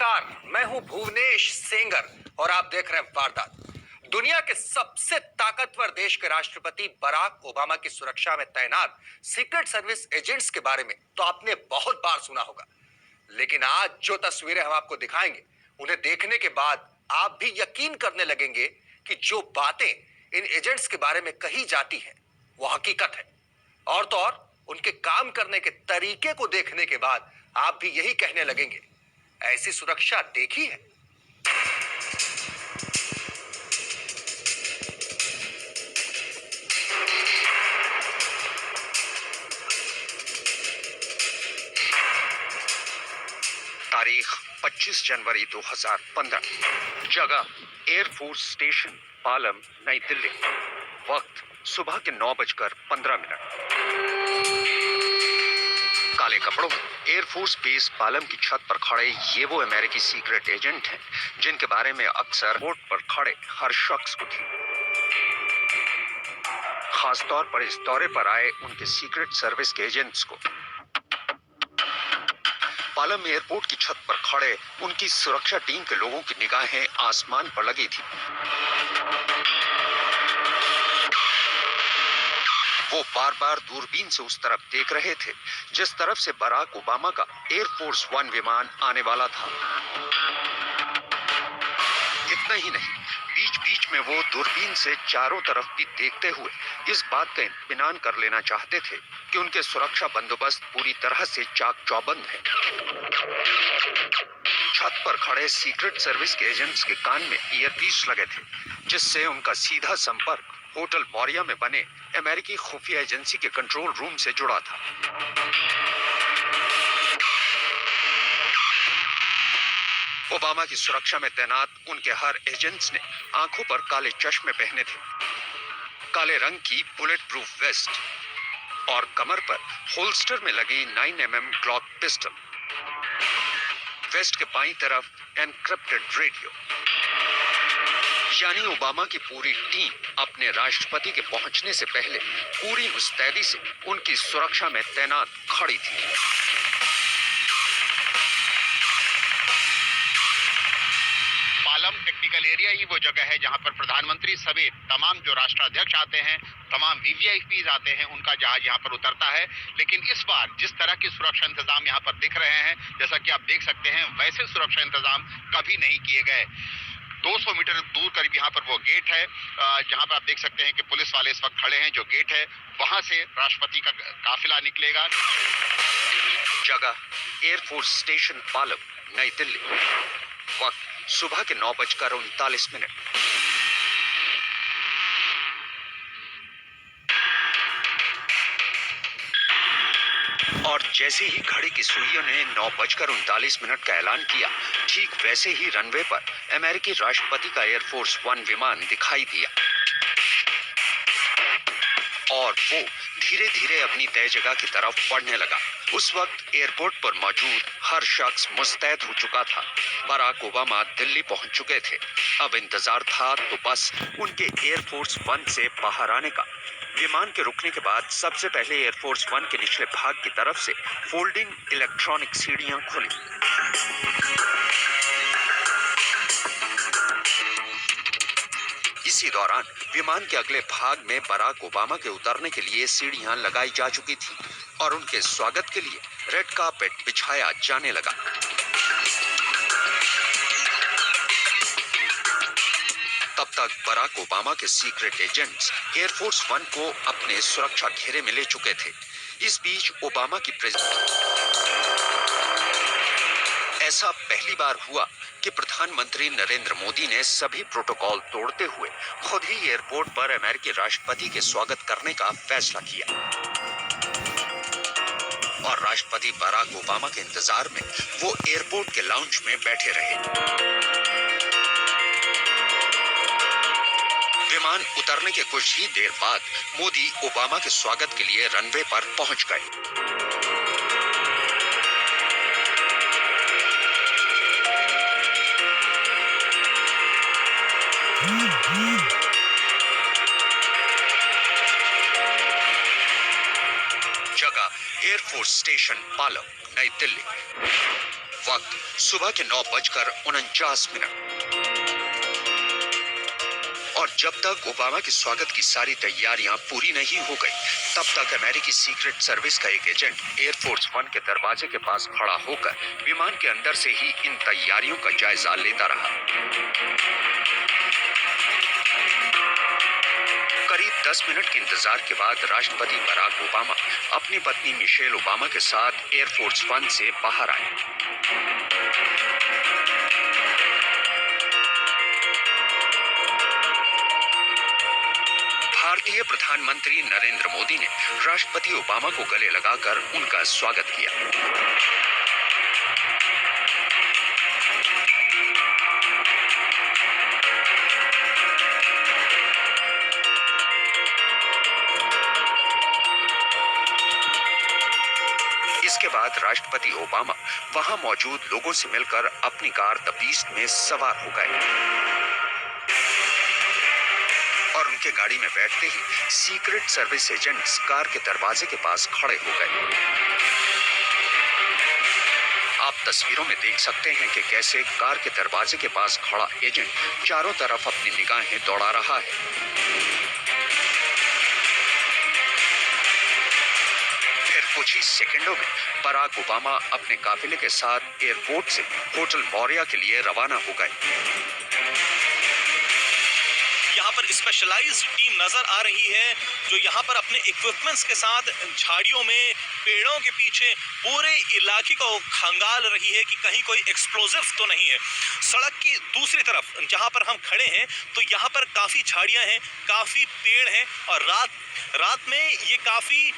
नमस्कार, मैं हूं भुवनेश सेंगर और आप देख रहे हैं वारदात। दुनिया के सबसे ताकतवर देश के राष्ट्रपति बराक ओबामा की सुरक्षा में तैनात सीक्रेट सर्विस एजेंट्स के बारे में तो आपने बहुत बार सुना होगा, लेकिन आज जो तस्वीरें हम आपको दिखाएंगे उन्हें देखने के बाद आप भी यकीन करने लगेंगे कि जो बातें इन एजेंट्स के बारे में कही जाती हैं वो हकीकत है। और तो और उनके काम करने के तरीके को देखने के बाद आप भी यही कहने लगेंगे, ऐसी सुरक्षा देखी है। तारीख 25 जनवरी 2015, जगह एयरफोर्स स्टेशन पालम, नई दिल्ली। वक्त सुबह के 9:15। काले कपड़ों में एयरफोर्स बेस पालम की छत पर खड़े ये वो अमेरिकी सीक्रेट एजेंट हैं जिनके बारे में अक्सर बोर्ड पर खड़े हर शख्स को थी। खासतौर पर इस दौरे पर आए उनके सीक्रेट सर्विस के एजेंट्स को। पालम एयरपोर्ट की छत पर खड़े उनकी सुरक्षा टीम के लोगों की निगाहें आसमान पर लगी थी। वो बार बार दूरबीन से उस तरफ देख रहे थे जिस तरफ से बराक ओबामा का एयरफोर्स वन विमान आने वाला था। इतना ही नहीं, बीच बीच में वो दूरबीन से चारों तरफ भी देखते हुए इस बात का इत्मीनान कर लेना चाहते थे कि उनके सुरक्षा बंदोबस्त पूरी तरह से चाक चौबंद है। छत पर खड़े सीक्रेट सर्विस के एजेंट्स के कान में ईयरपीस लगे थे जिससे उनका सीधा संपर्क होटल मौर्या में बने अमेरिकी खुफिया एजेंसी के कंट्रोल रूम से जुड़ा था। ओबामा की सुरक्षा में तैनात उनके हर एजेंट्स ने आंखों पर काले चश्मे पहने थे, काले रंग की बुलेट प्रूफ वेस्ट और कमर पर होल्स्टर में लगी 9mm ग्लॉक पिस्टल। वेस्ट के बाईं तरफ एनक्रिप्टेड रेडियो। यानी ओबामा की पूरी टीम अपने राष्ट्रपति के पहुंचने से पहले पूरी मुस्तैदी से उनकी सुरक्षा में तैनात खड़ी थी। पालम टेक्निकल एरिया ही वो जगह है जहां पर प्रधानमंत्री समेत तमाम जो राष्ट्राध्यक्ष आते हैं, तमाम वीवीआईपीज आते हैं, उनका जहाज यहाँ पर उतरता है। लेकिन इस बार जिस तरह की सुरक्षा इंतजाम यहाँ पर दिख रहे हैं, जैसा कि आप देख सकते हैं, वैसे सुरक्षा इंतजाम कभी नहीं किए गए। 200 मीटर दूर करीब यहाँ पर वो गेट है जहाँ पर आप देख सकते हैं कि पुलिस वाले इस वक्त खड़े हैं। जो गेट है वहां से राष्ट्रपति का काफिला निकलेगा। जगह एयरफोर्स स्टेशन पालम, नई दिल्ली। वक्त सुबह के 9:39। और जैसे ही घड़ी की सुइयों ने 9:39 का ऐलान किया, ठीक वैसे ही रनवे पर अमेरिकी राष्ट्रपति का एयरफोर्स वन विमान दिखाई दिया और वो धीरे धीरे अपनी तय जगह की तरफ बढ़ने लगा। उस वक्त एयरपोर्ट पर मौजूद हर शख्स मुस्तैद हो चुका था। बराक ओबामा दिल्ली पहुंच चुके थे। अब इंतजार था तो बस उनके एयरफोर्स वन से बाहर आने का। विमान के रुकने के बाद सबसे पहले एयरफोर्स वन के निचले भाग की तरफ से फोल्डिंग इलेक्ट्रॉनिक सीढ़ियां खुली। इसी दौरान विमान के अगले भाग में बराक ओबामा के उतरने के लिए सीढ़ियां लगाई जा चुकी थी और उनके स्वागत के लिए रेड कार्पेट बिछाया जाने लगा। तब तक बराक ओबामा के सीक्रेट एजेंट्स एयरफोर्स वन को अपने सुरक्षा घेरे में ले चुके थे। इस बीच ओबामा की ऐसा पहली बार हुआ कि प्रधानमंत्री नरेंद्र मोदी ने सभी प्रोटोकॉल तोड़ते हुए खुद ही एयरपोर्ट पर अमेरिकी राष्ट्रपति के स्वागत करने का फैसला किया और राष्ट्रपति बराक ओबामा के इंतजार में वो एयरपोर्ट के लाउंज में बैठे रहे। विमान उतरने के कुछ ही देर बाद मोदी ओबामा के स्वागत के लिए रनवे पर पहुंच गए। जगह एयरफोर्स स्टेशन पालम, नई दिल्ली। वक्त सुबह के 9:49। और जब तक ओबामा के स्वागत की सारी तैयारियां पूरी नहीं हो गई, तब तक अमेरिकी सीक्रेट सर्विस का एक एजेंट एयरफोर्स 1 के दरवाजे के पास खड़ा होकर विमान के अंदर से ही इन तैयारियों का जायजा लेता रहा। करीब 10 मिनट के इंतजार के बाद राष्ट्रपति बराक ओबामा अपनी पत्नी मिशेल ओबामा के साथ एयरफोर्स 1 से बाहर आए। भारतीय प्रधानमंत्री नरेंद्र मोदी ने राष्ट्रपति ओबामा को गले लगाकर उनका स्वागत किया। इसके बाद राष्ट्रपति ओबामा वहां मौजूद लोगों से मिलकर अपनी कार द बीस्ट में सवार हो गए और उनके गाड़ी में बैठते ही सीक्रेट सर्विस एजेंट्स कार के दरवाजे के पास खड़े हो गए। आप तस्वीरों में देख सकते हैं कि कैसे कार के दरवाजे के पास खड़ा एजेंट चारों तरफ अपनी निगाहें दौड़ा रहा है। कुछ ही सेकंडों में बराक ओबामा अपने काफिले के साथ एयरपोर्ट से होटल मौर्या के लिए रवाना हो गए। यहाँ पर स्पेशलाइज्ड टीम नजर आ रही है जो यहाँ पर अपने इक्विपमेंट्स के साथ झाड़ियों में, पेड़ों के पीछे पूरे इलाके को खंगाल रही है कि कहीं कोई एक्सप्लोजिव तो नहीं है। सड़क की दूसरी तरफ जहाँ पर हम खड़े हैं तो यहाँ पर काफी झाड़ियाँ हैं, काफी पेड़ हैं और रात में ये काफी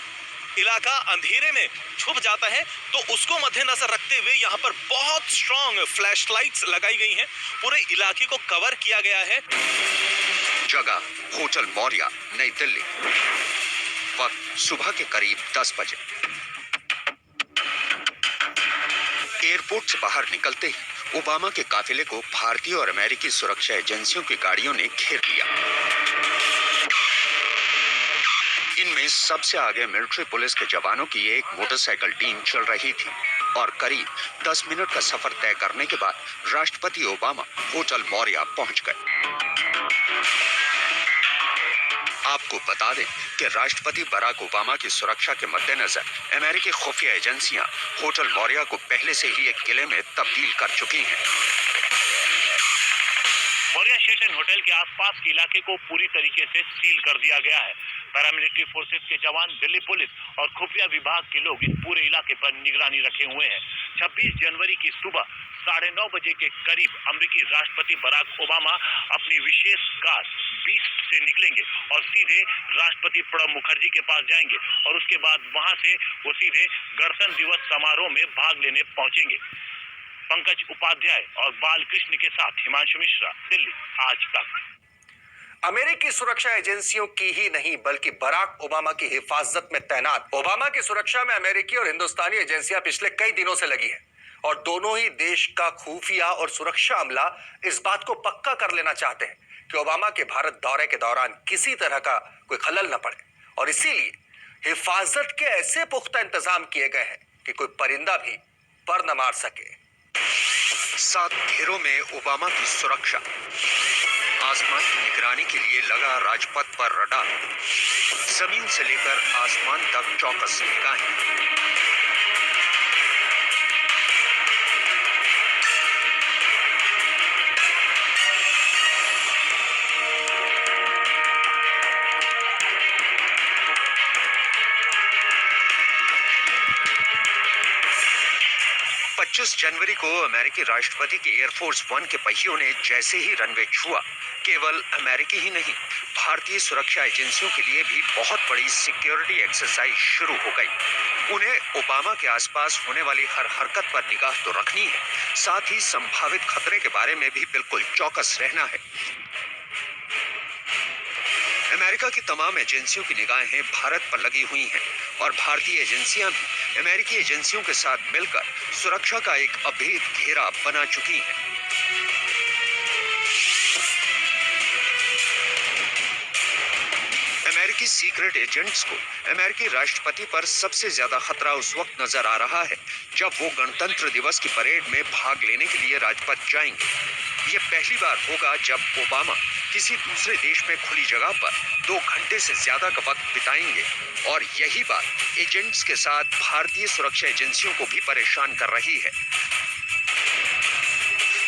इलाका अंधेरे में छुप जाता है, तो उसको मद्देनजर रखते हुए यहाँ पर बहुत स्ट्रॉन्ग फ्लैशलाइट्स लगाई गई हैं। पूरे इलाके को कवर किया गया है। जगह होटल मौर्या, नई दिल्ली। वक्त सुबह के करीब 10 बजे। एयरपोर्ट से बाहर निकलते ही ओबामा के काफिले को भारतीय और अमेरिकी सुरक्षा एजेंसियों की गाड़ियों ने घेर लिया। इनमें सबसे आगे मिलिट्री पुलिस के जवानों की एक मोटरसाइकिल टीम चल रही थी और करीब 10 मिनट का सफर तय करने के बाद राष्ट्रपति ओबामा होटल मौर्या पहुंच गए। आपको बता दें कि राष्ट्रपति बराक ओबामा की सुरक्षा के मद्देनजर अमेरिकी खुफिया एजेंसियां होटल मौर्या को पहले से ही एक किले में तब्दील कर चुकी हैं। मौर्या शेरटन होटल के आसपास के इलाके को पूरी तरीके से सील कर दिया गया है। पैरामिलिट्री फोर्सेस के जवान, दिल्ली पुलिस और खुफिया विभाग के लोग इस पूरे इलाके पर निगरानी रखे हुए हैं। 26 जनवरी की सुबह 9:30 बजे के करीब अमेरिकी राष्ट्रपति बराक ओबामा अपनी विशेष कार बीस्ट से निकलेंगे और सीधे राष्ट्रपति प्रणब मुखर्जी के पास जाएंगे और उसके बाद वहां से वो सीधे गणतंत्र दिवस समारोह में भाग लेने पहुंचेंगे। पंकज उपाध्याय और बालकृष्ण के साथ हिमांशु मिश्रा, दिल्ली आज तक। अमेरिकी सुरक्षा एजेंसियों की ही नहीं बल्कि बराक ओबामा की हिफाजत में तैनात ओबामा की सुरक्षा में अमेरिकी और हिंदुस्तानी एजेंसियां पिछले कई दिनों से लगी हैं और दोनों ही देश का खुफिया और सुरक्षा अमला इस बात को पक्का कर लेना चाहते हैं कि ओबामा के भारत दौरे के दौरान किसी तरह का कोई खलल न पड़े और इसीलिए हिफाजत के ऐसे पुख्ता इंतजाम किए गए हैं कि कोई परिंदा भी पर न मार सके। 7 घेरों में ओबामा की सुरक्षा। आसमान की निगरानी के लिए लगा राजपथ पर रडार। जमीन से लेकर आसमान तक चौकस निगाहें। जनवरी को अमेरिकी राष्ट्रपति के एयरफोर्स 1 के पहियों ने जैसे ही रनवे छुआ, केवल अमेरिकी ही नहीं, भारतीय सुरक्षा एजेंसियों के लिए भी बहुत बड़ी सिक्योरिटी एक्सरसाइज शुरू हो गई। उन्हें ओबामा के आसपास होने वाली हर हरकत पर निगाह तो रखनी है, साथ ही संभावित खतरे के बारे में भी बिल्कुल चौकस रहना है। अमेरिका की तमाम एजेंसियों की निगाहें भारत पर लगी हुई हैं और भारतीय एजेंसियां भी अमेरिकी एजेंसियों के साथ मिलकर सुरक्षा का एक अभेद घेरा बना चुकी हैं। अमेरिकी सीक्रेट एजेंट्स को अमेरिकी राष्ट्रपति पर सबसे ज्यादा खतरा उस वक्त नजर आ रहा है जब वो गणतंत्र दिवस की परेड में भाग लेने के लिए राजपथ जाएंगे। ये पहली बार होगा जब ओबामा किसी दूसरे देश में खुली जगह पर 2 घंटे से ज्यादा का वक्त बिताएंगे और यही बात एजेंट्स के साथ भारतीय सुरक्षा एजेंसियों को भी परेशान कर रही है।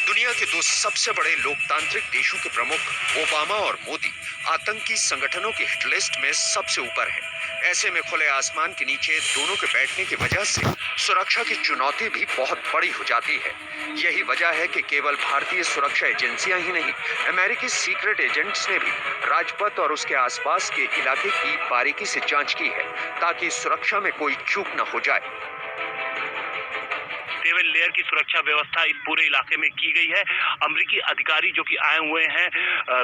दुनिया के 2 सबसे बड़े लोकतांत्रिक देशों के प्रमुख ओबामा और मोदी आतंकी संगठनों की हिट लिस्ट में सबसे ऊपर है। ऐसे में खुले आसमान के नीचे दोनों के बैठने की वजह से सुरक्षा की चुनौती भी बहुत बड़ी हो जाती है। यही वजह है कि केवल भारतीय सुरक्षा एजेंसियां ही नहीं, अमेरिकी सीक्रेट एजेंट्स ने भी राजपथ और उसके आसपास के इलाके की बारीकी से जांच की है ताकि सुरक्षा में कोई चूक न हो जाए। 7 लेयर की सुरक्षा व्यवस्था इस पूरे इलाके में की गई है। अमेरिकी अधिकारी जो कि आए हुए हैं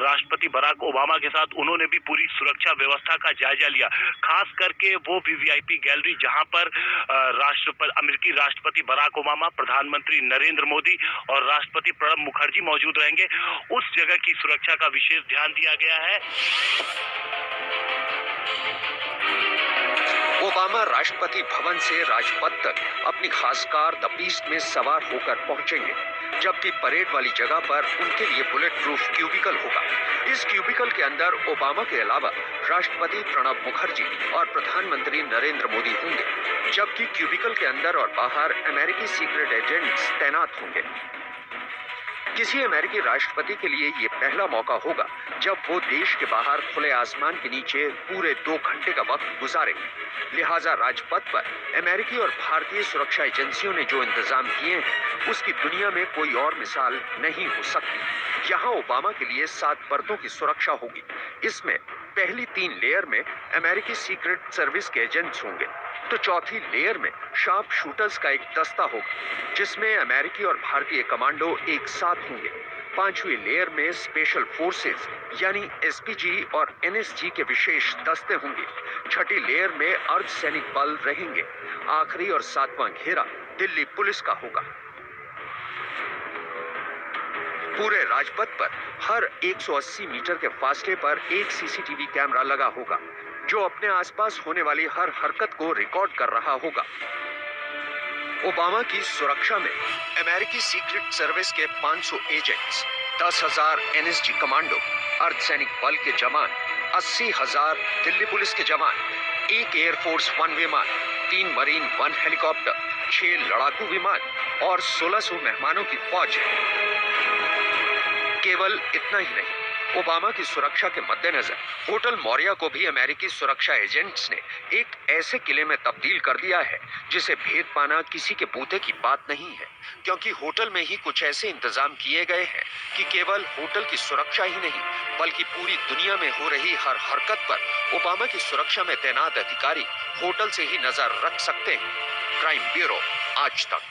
राष्ट्रपति बराक ओबामा के साथ, उन्होंने भी पूरी सुरक्षा व्यवस्था का जायजा लिया। खास करके वो वीवीआईपी गैलरी जहां पर अमेरिकी राष्ट्रपति बराक ओबामा, प्रधानमंत्री नरेंद्र मोदी और राष्ट्रपति प्रणब मुखर्जी मौजूद रहेंगे, उस जगह की सुरक्षा का विशेष ध्यान दिया गया है। ओबामा राष्ट्रपति भवन से राजपथ तक अपनी खास कार द बीस्ट में सवार होकर पहुंचेंगे, जबकि परेड वाली जगह पर उनके लिए बुलेट प्रूफ क्यूबिकल होगा। इस क्यूबिकल के अंदर ओबामा के अलावा राष्ट्रपति प्रणब मुखर्जी और प्रधानमंत्री नरेंद्र मोदी होंगे, जबकि क्यूबिकल के अंदर और बाहर अमेरिकी सीक्रेट एजेंट्स तैनात होंगे। किसी अमेरिकी राष्ट्रपति के लिए ये पहला मौका होगा जब वो देश के बाहर खुले आसमान के नीचे पूरे 2 घंटे का वक्त गुजारेंगे। लिहाजा राजपथ पर अमेरिकी और भारतीय सुरक्षा एजेंसियों ने जो इंतजाम किए हैं उसकी दुनिया में कोई और मिसाल नहीं हो सकती। यहाँ ओबामा के लिए 7 परतों की सुरक्षा होगी। इसमें पहली 3 लेयर में अमेरिकी सीक्रेट सर्विस के एजेंट्स होंगे, तो चौथी लेयर में शार्प शूटर्स का एक दस्ता होगा जिसमें अमेरिकी और भारतीय कमांडो एक साथ होंगे। 5वीं लेयर में स्पेशल फोर्सेस यानी एसपीजी और एनएसजी के विशेष दस्ते होंगे। 6ठी लेयर में अर्धसैनिक बल रहेंगे। आखिरी और 7वां घेरा दिल्ली पुलिस का होगा। पूरे राजपथ पर हर 180 मीटर के फासले पर एक सीसीटीवी कैमरा लगा होगा जो अपने आसपास होने वाली हर हरकत को रिकॉर्ड कर रहा होगा। ओबामा की सुरक्षा में अमेरिकी सीक्रेट सर्विस के 500 एजेंट्स, 10,000 एनएसजी कमांडो, अर्धसैनिक बल के जवान, 80,000 दिल्ली पुलिस के जवान, 1 एयरफोर्स 1 विमान, 3 मरीन 1 हेलीकॉप्टर, 6 लड़ाकू विमान और 1600 मेहमानों की फौज है। केवल इतना ही नहीं, ओबामा की सुरक्षा के मद्देनजर होटल मौर्या को भी अमेरिकी सुरक्षा एजेंट्स ने एक ऐसे किले में तब्दील कर दिया है जिसे भेद पाना किसी के बूते की बात नहीं है, क्योंकि होटल में ही कुछ ऐसे इंतजाम किए गए हैं कि केवल होटल की सुरक्षा ही नहीं बल्कि पूरी दुनिया में हो रही हर हरकत पर ओबामा की सुरक्षा में तैनात अधिकारी होटल से ही नजर रख सकते हैं। क्राइम ब्यूरो, आज तक।